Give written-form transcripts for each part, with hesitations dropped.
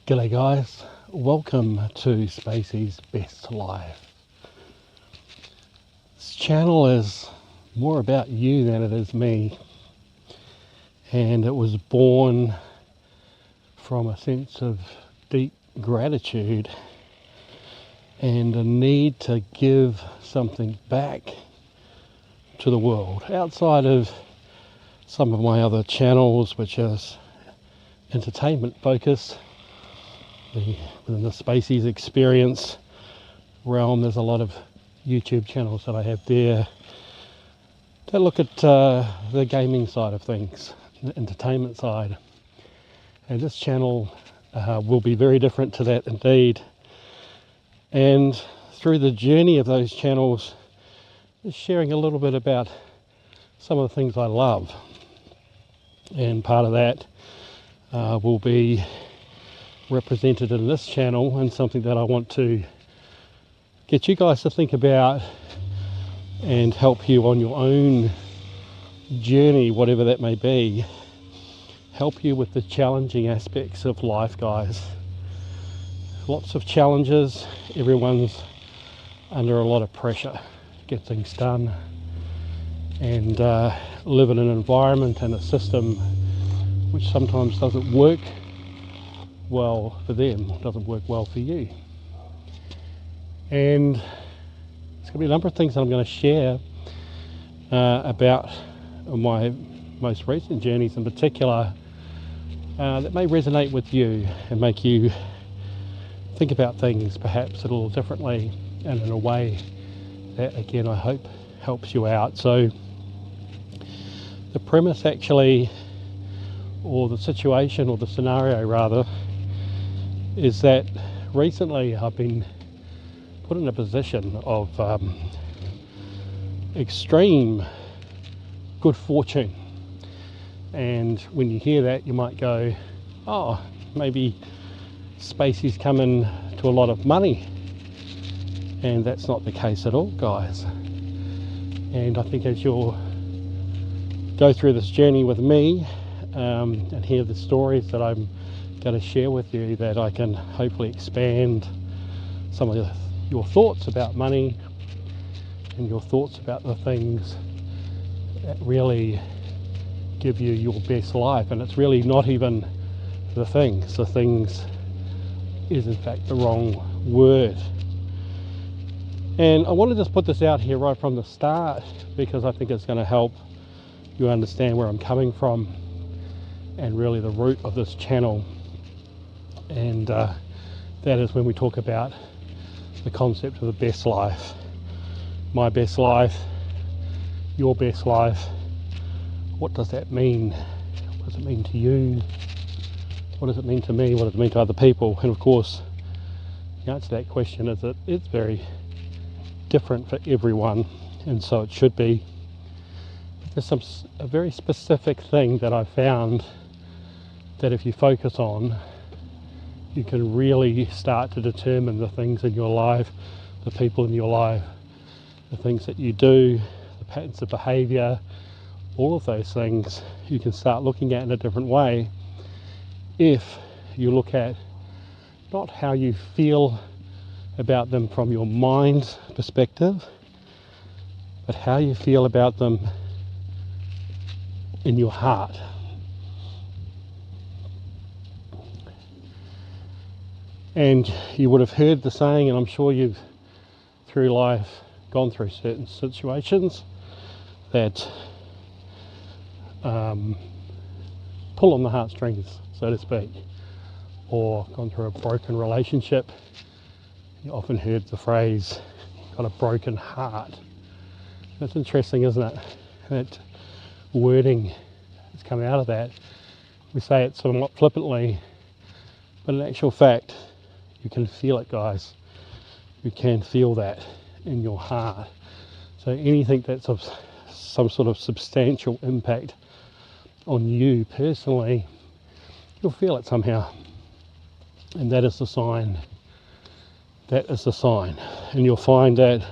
G'day guys, welcome to Spacey's Best Life. This channel is more about you than it is me, and it was born from a sense of deep gratitude and a need to give something back to the world outside of some of my other channels, which is entertainment focused. Within the Spacey's Experience realm, there's a lot of YouTube channels that I have there that look at the gaming side of things, the entertainment side. And this channel will be very different to that indeed. And through the journey of those channels, just sharing a little bit about some of the things I love. And part of that will be represented in this channel, and something that I want to get you guys to think about and help you on your own journey, whatever that may be. Help you with the challenging aspects of life, guys. Lots of challenges. Everyone's under a lot of pressure to get things done and live in an environment and a system which sometimes doesn't work well for them, doesn't work well for you. And there's going to be a number of things that I'm going to share about my most recent journeys in particular that may resonate with you and make you think about things perhaps a little differently and in a way that, again, I hope helps you out. So the premise actually, or the situation, or the scenario rather, is that recently I've been put in a position of extreme good fortune. And when you hear that, you might go, oh, maybe Spacey's coming to a lot of money. And that's not the case at all, guys. And I think as you'll go through this journey with me and hear the stories that I'm going to share with you, that I can hopefully expand some of your thoughts about money and your thoughts about the things that really give you your best life. And it's really not even the things is in fact the wrong word. And I want to just put this out here right from the start, because I think it's going to help you understand where I'm coming from and really the root of this channel. And that is when we talk about the concept of the best life. My best life, your best life. What does that mean? What does it mean to you? What does it mean to me? What does it mean to other people? And of course, the answer to that question is that it's very different for everyone, and so it should be. There's a very specific thing that I found that if you focus on, you can really start to determine the things in your life, the people in your life, the things that you do, the patterns of behaviour, all of those things you can start looking at in a different way if you look at not how you feel about them from your mind's perspective, but how you feel about them in your heart. And you would have heard the saying, and I'm sure you've through life gone through certain situations that pull on the heartstrings, so to speak, or gone through a broken relationship. You often heard the phrase, you've got a broken heart. That's interesting, isn't it? That wording that's come out of that. We say it somewhat flippantly, but in actual fact, you can feel it, guys. You can feel that in your heart. So anything that's of some sort of substantial impact on you personally, you'll feel it somehow. And that is the sign. That is the sign. And you'll find that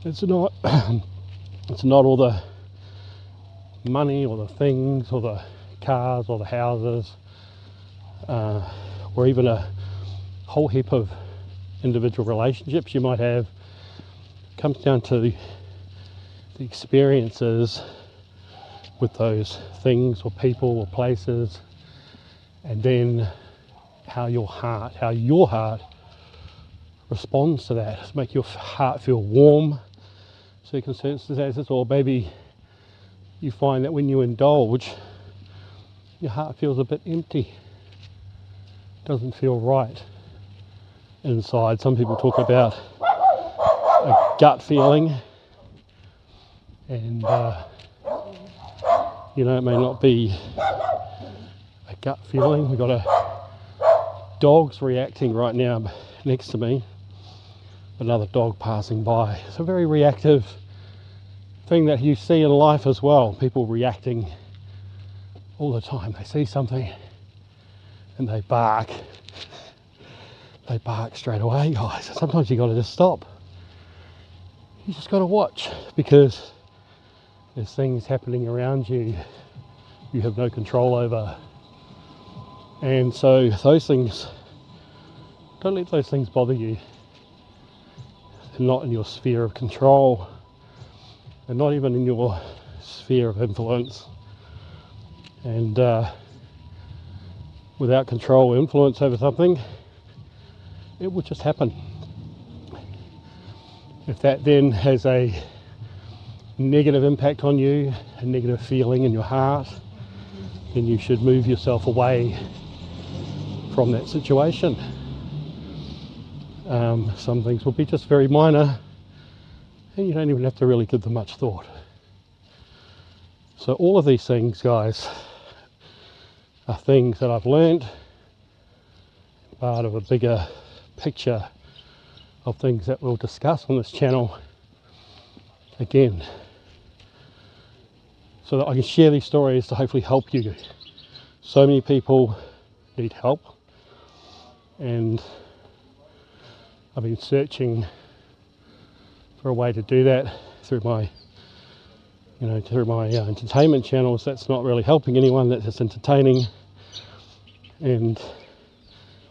it's not all the money or the things or the cars or the houses or even a whole heap of individual relationships you might have. It comes down to the experiences with those things or people or places, and then how your heart responds to that. Just make your heart feel warm, circumstances, or maybe you find that when you indulge, your heart feels a bit empty, doesn't feel right inside. Some people talk about a gut feeling, and it may not be a gut feeling. We've got a dog's reacting right now next to me, another dog passing by. It's a very reactive thing that you see in life as well, people reacting all the time. They see something and they bark straight away, guys. Sometimes you got to just stop. You just got to watch, because there's things happening around you you have no control over. And so those things, don't let those things bother you. They're not in your sphere of control. They're not even in your sphere of influence. And without control or influence over something, it will just happen. If that then has a negative impact on you, a negative feeling in your heart, then you should move yourself away from that situation. Some things will be just very minor, and you don't even have to really give them much thought. So all of these things, guys, are things that I've learned, part of a bigger picture of things that we'll discuss on this channel again, so that I can share these stories to hopefully help you. So many people need help, and I've been searching for a way to do that through my entertainment channels. That's not really helping anyone, that's just entertaining. And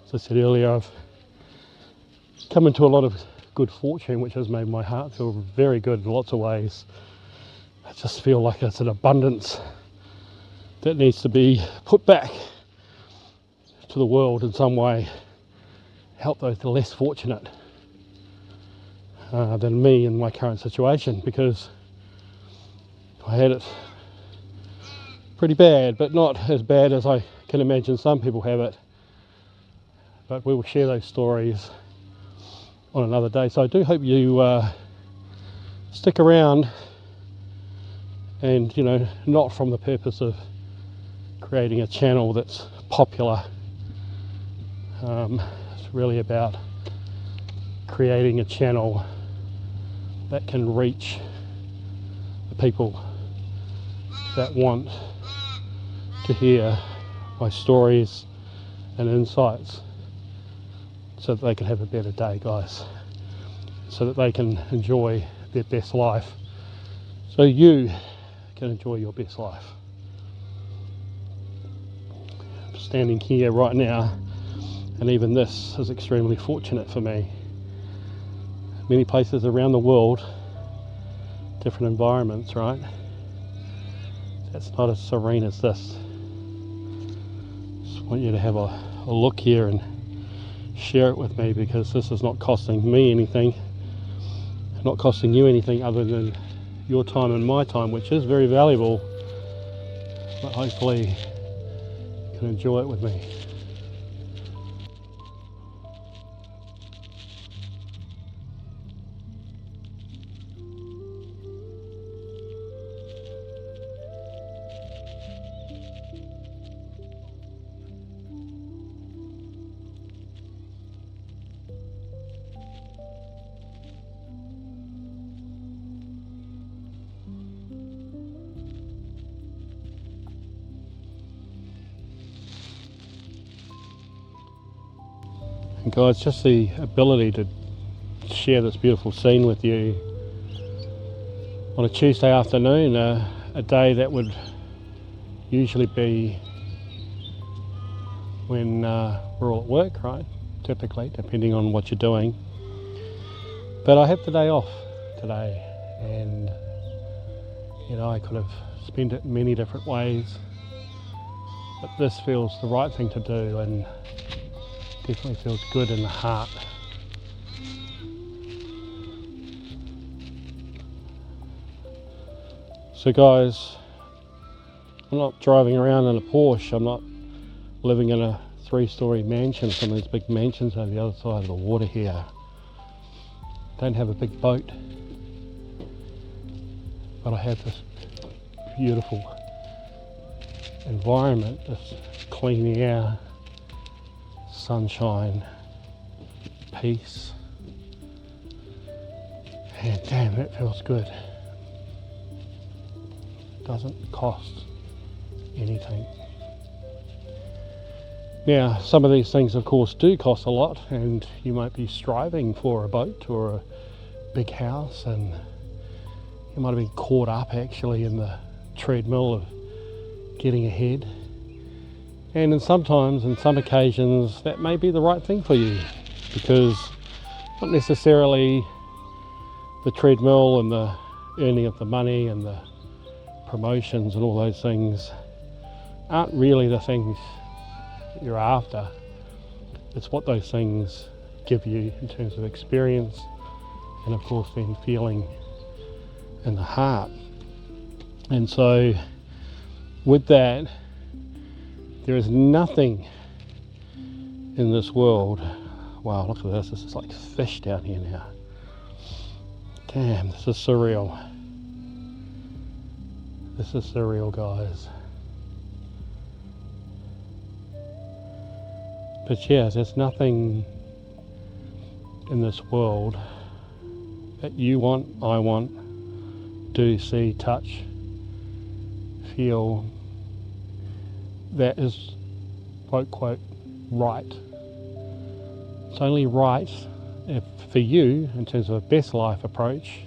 as I said earlier, I've come into a lot of good fortune, which has made my heart feel very good in lots of ways. I just feel like it's an abundance that needs to be put back to the world in some way, help those less fortunate than me in my current situation, because I had it pretty bad, but not as bad as I can imagine some people have it. But we will share those stories on another day. So I do hope you stick around, and not from the purpose of creating a channel that's popular. It's really about creating a channel that can reach the people that want to hear my stories and insights, so that they can have a better day, guys, so that they can enjoy their best life, so you can enjoy your best life. I'm standing here right now, and even this is extremely fortunate for me. Many places around the world, different environments, right? That's not as serene as this. Just want you to have a look here and share it with me, because this is not costing me anything, not costing you anything other than your time and my time, which is very valuable, but hopefully you can enjoy it with me. And guys, just the ability to share this beautiful scene with you on a Tuesday afternoon, a day that would usually be when we're all at work, right? Typically, depending on what you're doing. But I have the day off today, and I could have spent it in many different ways, but this feels the right thing to do, and definitely feels good in the heart. So guys, I'm not driving around in a Porsche, I'm not living in a 3-story mansion, some of these big mansions over the other side of the water here. Don't have a big boat, but I have this beautiful environment, this clean air, sunshine, peace, and damn, that feels good. Doesn't cost anything. Now, some of these things of course do cost a lot, and you might be striving for a boat or a big house, and you might have been caught up actually in the treadmill of getting ahead. And in some occasions, that may be the right thing for you, because not necessarily the treadmill and the earning of the money and the promotions and all those things aren't really the things that you're after. It's what those things give you in terms of experience, and of course then feeling in the heart. And so with that, there is nothing in this world. Wow, look at this. This is like fish down here now. Damn, this is surreal. This is surreal, guys. But yeah, there's nothing in this world that you want, I want, do, see, touch, feel that is quote quote right. It's only right if for you, in terms of a best life approach,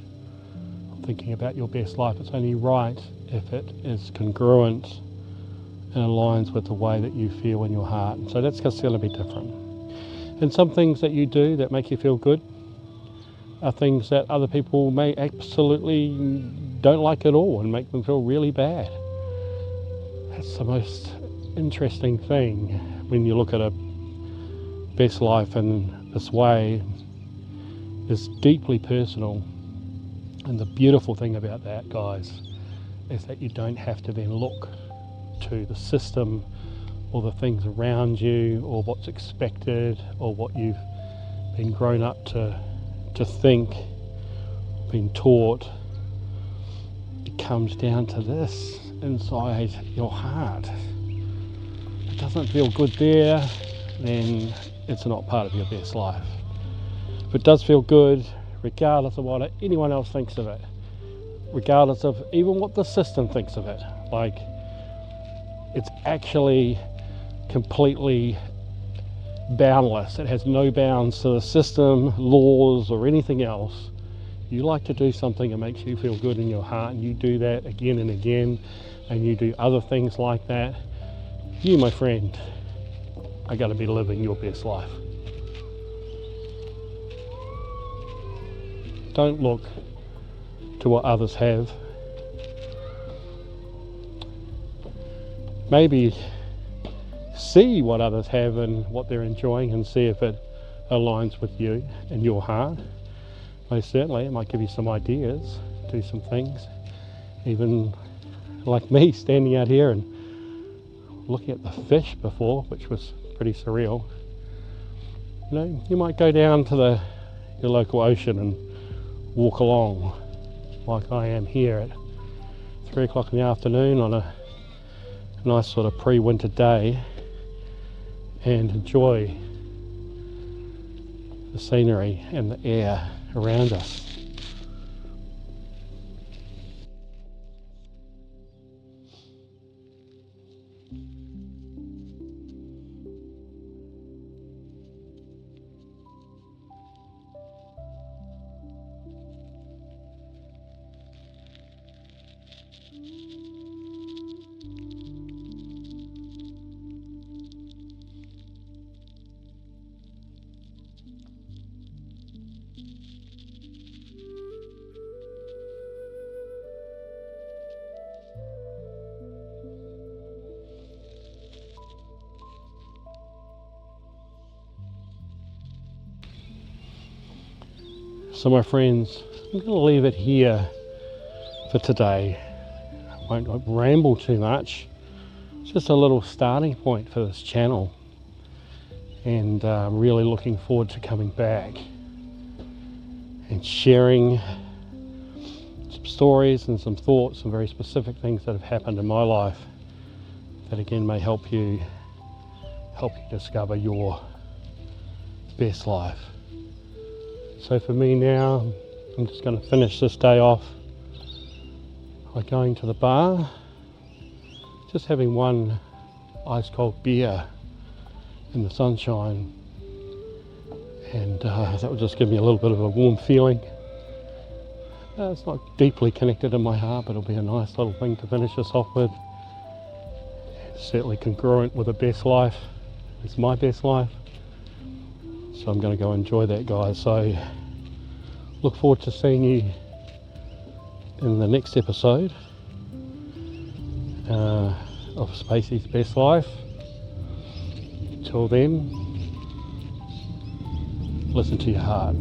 thinking about your best life, it's only right if it is congruent and aligns with the way that you feel in your heart. So that's just going to be different. And some things that you do that make you feel good are things that other people may absolutely don't like at all and make them feel really bad. That's the most interesting thing when you look at a best life in this way. Is deeply personal, and the beautiful thing about that, guys, is that you don't have to then look to the system or the things around you or what's expected or what you've been grown up to think, been taught. It comes down to this inside your heart. If it doesn't feel good there, then it's not part of your best life. If it does feel good, regardless of what anyone else thinks of it, regardless of even what the system thinks of it, like, it's actually completely boundless. It has no bounds to the system, laws, or anything else. You like to do something that makes you feel good in your heart, and you do that again and again, and you do other things like that. You, my friend, are going to be living your best life. Don't look to what others have. Maybe see what others have and what they're enjoying and see if it aligns with you and your heart. Most certainly, it might give you some ideas, do some things. Even like me, standing out here and looking at the fish before, which was pretty surreal. You might go down to your local ocean and walk along like I am here at 3 o'clock in the afternoon on a nice sort of pre-winter day and enjoy the scenery and the air around us. So my friends, I'm going to leave it here for today. I won't ramble too much. It's just a little starting point for this channel, and I'm really looking forward to coming back and sharing some stories and some thoughts and very specific things that have happened in my life that again may help you discover your best life. So for me now, I'm just going to finish this day off by going to the bar, just having one ice cold beer in the sunshine, and that will just give me a little bit of a warm feeling. It's not deeply connected in my heart, but it'll be a nice little thing to finish this off with. It's certainly congruent with a best life. It's my best life, so I'm going to go enjoy that, guys. So look forward to seeing you in the next episode of Spacey's Best Life. Till then, listen to your heart.